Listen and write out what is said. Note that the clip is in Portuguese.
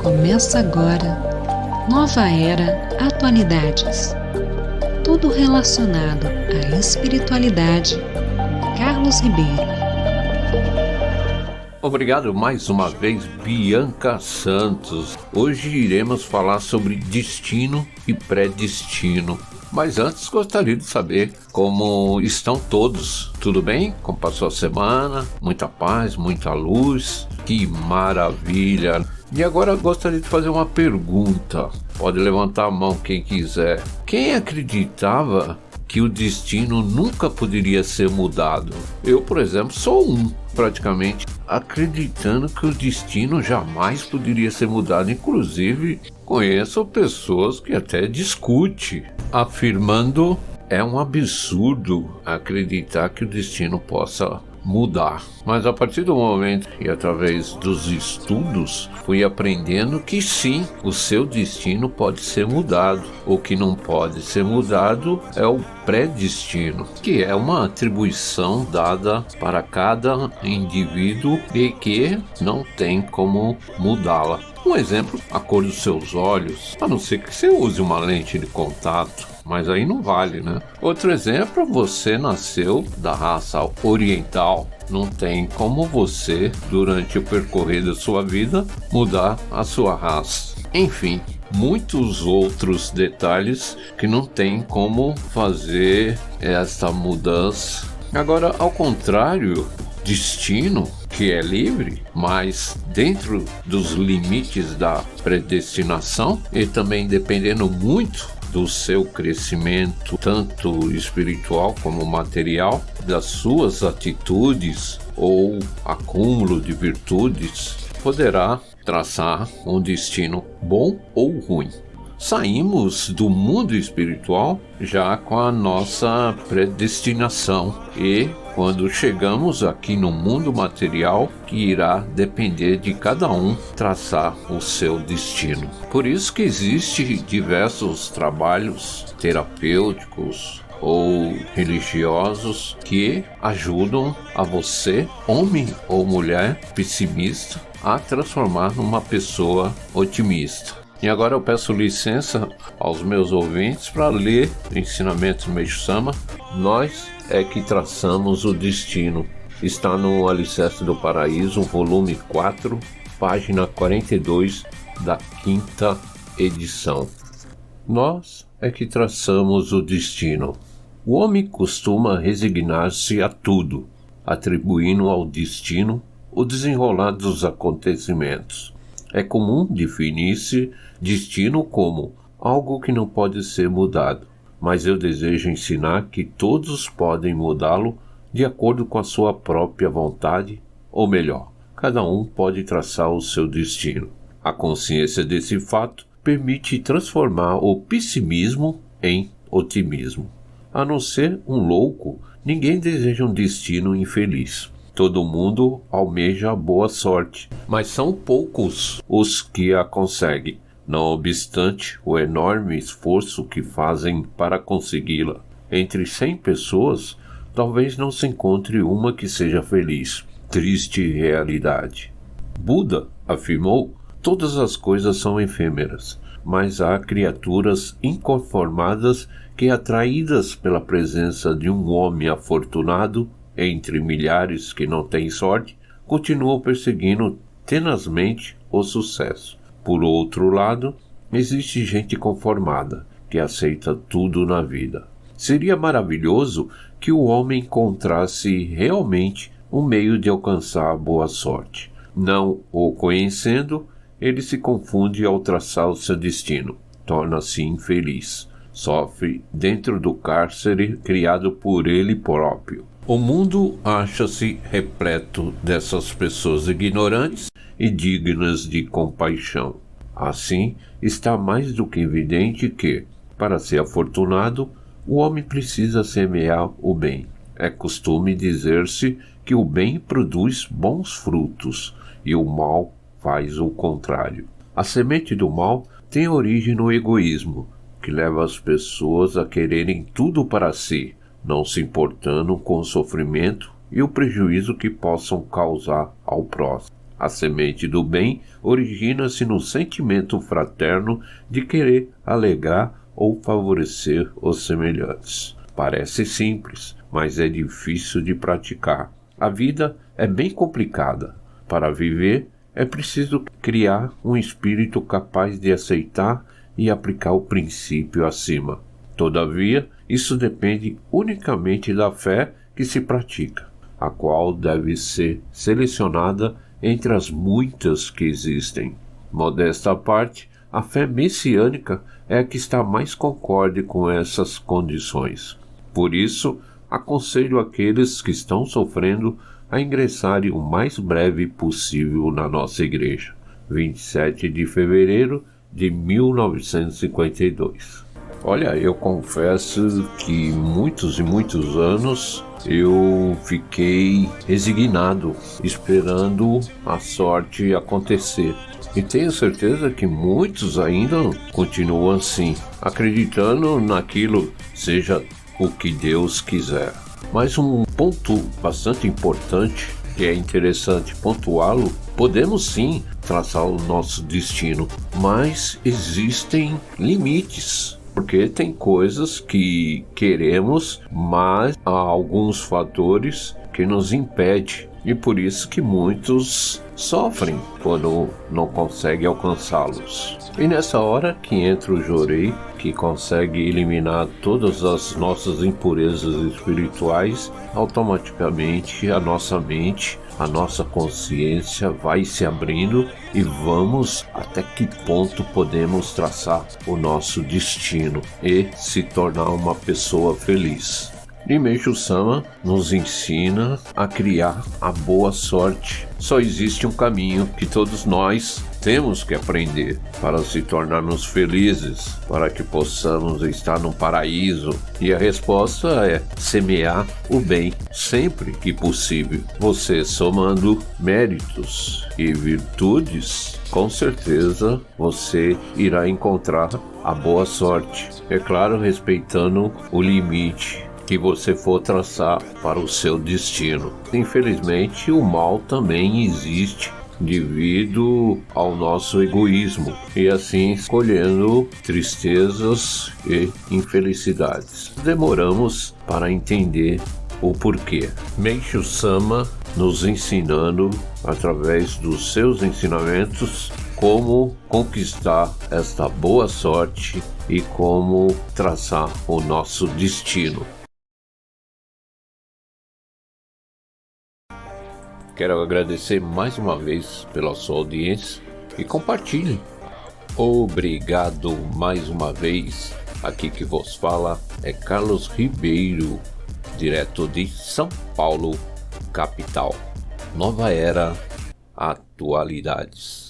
Começa agora, Nova Era Atualidades. Tudo relacionado à espiritualidade. Carlos Ribeiro. Obrigado mais uma vez, Bianca Santos. Hoje iremos falar sobre destino e predestino. Mas antes gostaria de saber como estão todos. Tudo bem? Como passou a semana? Muita paz, muita luz. Que maravilha! E agora gostaria de fazer uma pergunta. Pode levantar a mão quem quiser. Quem acreditava que o destino nunca poderia ser mudado? Eu, por exemplo, sou praticamente acreditando que o destino jamais poderia ser mudado. Inclusive, conheço pessoas que até discutem, afirmando é um absurdo acreditar que o destino possa mudar. Mas a partir do momento e através dos estudos fui aprendendo que sim, o seu destino pode ser mudado. O que não pode ser mudado é o predestino, que é uma atribuição dada para cada indivíduo e que não tem como mudá-la. Um exemplo, a cor dos seus olhos, a não ser que você use uma lente de contato, mas aí não vale, né? Outro exemplo, você nasceu da raça oriental. Não tem como você, durante o percorrer da sua vida, mudar a sua raça. Enfim, muitos outros detalhes que não tem como fazer essa mudança. Agora, ao contrário, destino, que é livre, mas dentro dos limites da predestinação e também dependendo muito do seu crescimento, tanto espiritual como material, das suas atitudes ou acúmulo de virtudes, poderá traçar um destino bom ou ruim. Saímos do mundo espiritual já com a nossa predestinação e quando chegamos aqui no mundo material, que irá depender de cada um traçar o seu destino. Por isso que existem diversos trabalhos terapêuticos ou religiosos que ajudam a você, homem ou mulher pessimista, a transformar numa pessoa otimista. E agora eu peço licença aos meus ouvintes para ler o ensinamento Meixo Sama. Nós é que traçamos o destino. Está no Alicerce do Paraíso, volume 4, página 42 da 5ª edição. Nós é que traçamos o destino. O homem costuma resignar-se a tudo, atribuindo ao destino o desenrolar dos acontecimentos. É comum definir-se destino como algo que não pode ser mudado, mas eu desejo ensinar que todos podem mudá-lo de acordo com a sua própria vontade, ou melhor, cada um pode traçar o seu destino. A consciência desse fato permite transformar o pessimismo em otimismo. A não ser um louco, ninguém deseja um destino infeliz. Todo mundo almeja boa sorte, mas são poucos os que a conseguem, não obstante o enorme esforço que fazem para consegui-la. Entre 100 pessoas, talvez não se encontre uma que seja feliz. Triste realidade. Buda afirmou: todas as coisas são efêmeras, mas há criaturas inconformadas que, atraídas pela presença de um homem afortunado, entre milhares que não têm sorte, continuam perseguindo tenazmente o sucesso. Por outro lado, existe gente conformada, que aceita tudo na vida. Seria maravilhoso que o homem encontrasse realmente um meio de alcançar a boa sorte. Não o conhecendo, ele se confunde ao traçar o seu destino, torna-se infeliz, sofre dentro do cárcere criado por ele próprio. O mundo acha-se repleto dessas pessoas ignorantes e dignas de compaixão. Assim, está mais do que evidente que, para ser afortunado, o homem precisa semear o bem. É costume dizer-se que o bem produz bons frutos e o mal faz o contrário. A semente do mal tem origem no egoísmo, que leva as pessoas a quererem tudo para si, não se importando com o sofrimento e o prejuízo que possam causar ao próximo. A semente do bem origina-se no sentimento fraterno de querer alegar ou favorecer os semelhantes. Parece simples, mas é difícil de praticar. A vida é bem complicada. Para viver, é preciso criar um espírito capaz de aceitar e aplicar o princípio acima. Todavia, isso depende unicamente da fé que se pratica, a qual deve ser selecionada entre as muitas que existem. Modesta à parte, a fé messiânica é a que está mais concorde com essas condições. Por isso, aconselho aqueles que estão sofrendo a ingressarem o mais breve possível na nossa igreja. 27 de fevereiro de 1952. Olha, eu confesso que muitos e muitos anos eu fiquei resignado, esperando a sorte acontecer. E tenho certeza que muitos ainda continuam assim, acreditando naquilo, seja o que Deus quiser. Mas um ponto bastante importante, que é interessante pontuá-lo, podemos sim traçar o nosso destino, mas existem limites. Porque tem coisas que queremos, mas há alguns fatores que nos impedem. E por isso que muitos sofrem quando não conseguem alcançá-los. E nessa hora que entra o Jorei, que consegue eliminar todas as nossas impurezas espirituais, automaticamente a nossa mente, a nossa consciência vai se abrindo e vamos até que ponto podemos traçar o nosso destino e se tornar uma pessoa feliz. E Meishu Sama nos ensina a criar a boa sorte. Só existe um caminho que todos nós temos que aprender para se tornarmos felizes, para que possamos estar no paraíso. E a resposta é semear o bem sempre que possível. Você somando méritos e virtudes, com certeza você irá encontrar a boa sorte. É claro, respeitando o limite que você for traçar para o seu destino. Infelizmente, o mal também existe devido ao nosso egoísmo e assim escolhendo tristezas e infelicidades. Demoramos para entender o porquê. Meishu Sama nos ensinando, através dos seus ensinamentos, como conquistar esta boa sorte e como traçar o nosso destino. Quero agradecer mais uma vez pela sua audiência e compartilhe. Obrigado mais uma vez. Aqui que vos fala é Carlos Ribeiro, direto de São Paulo, capital. Nova Era, Atualidades.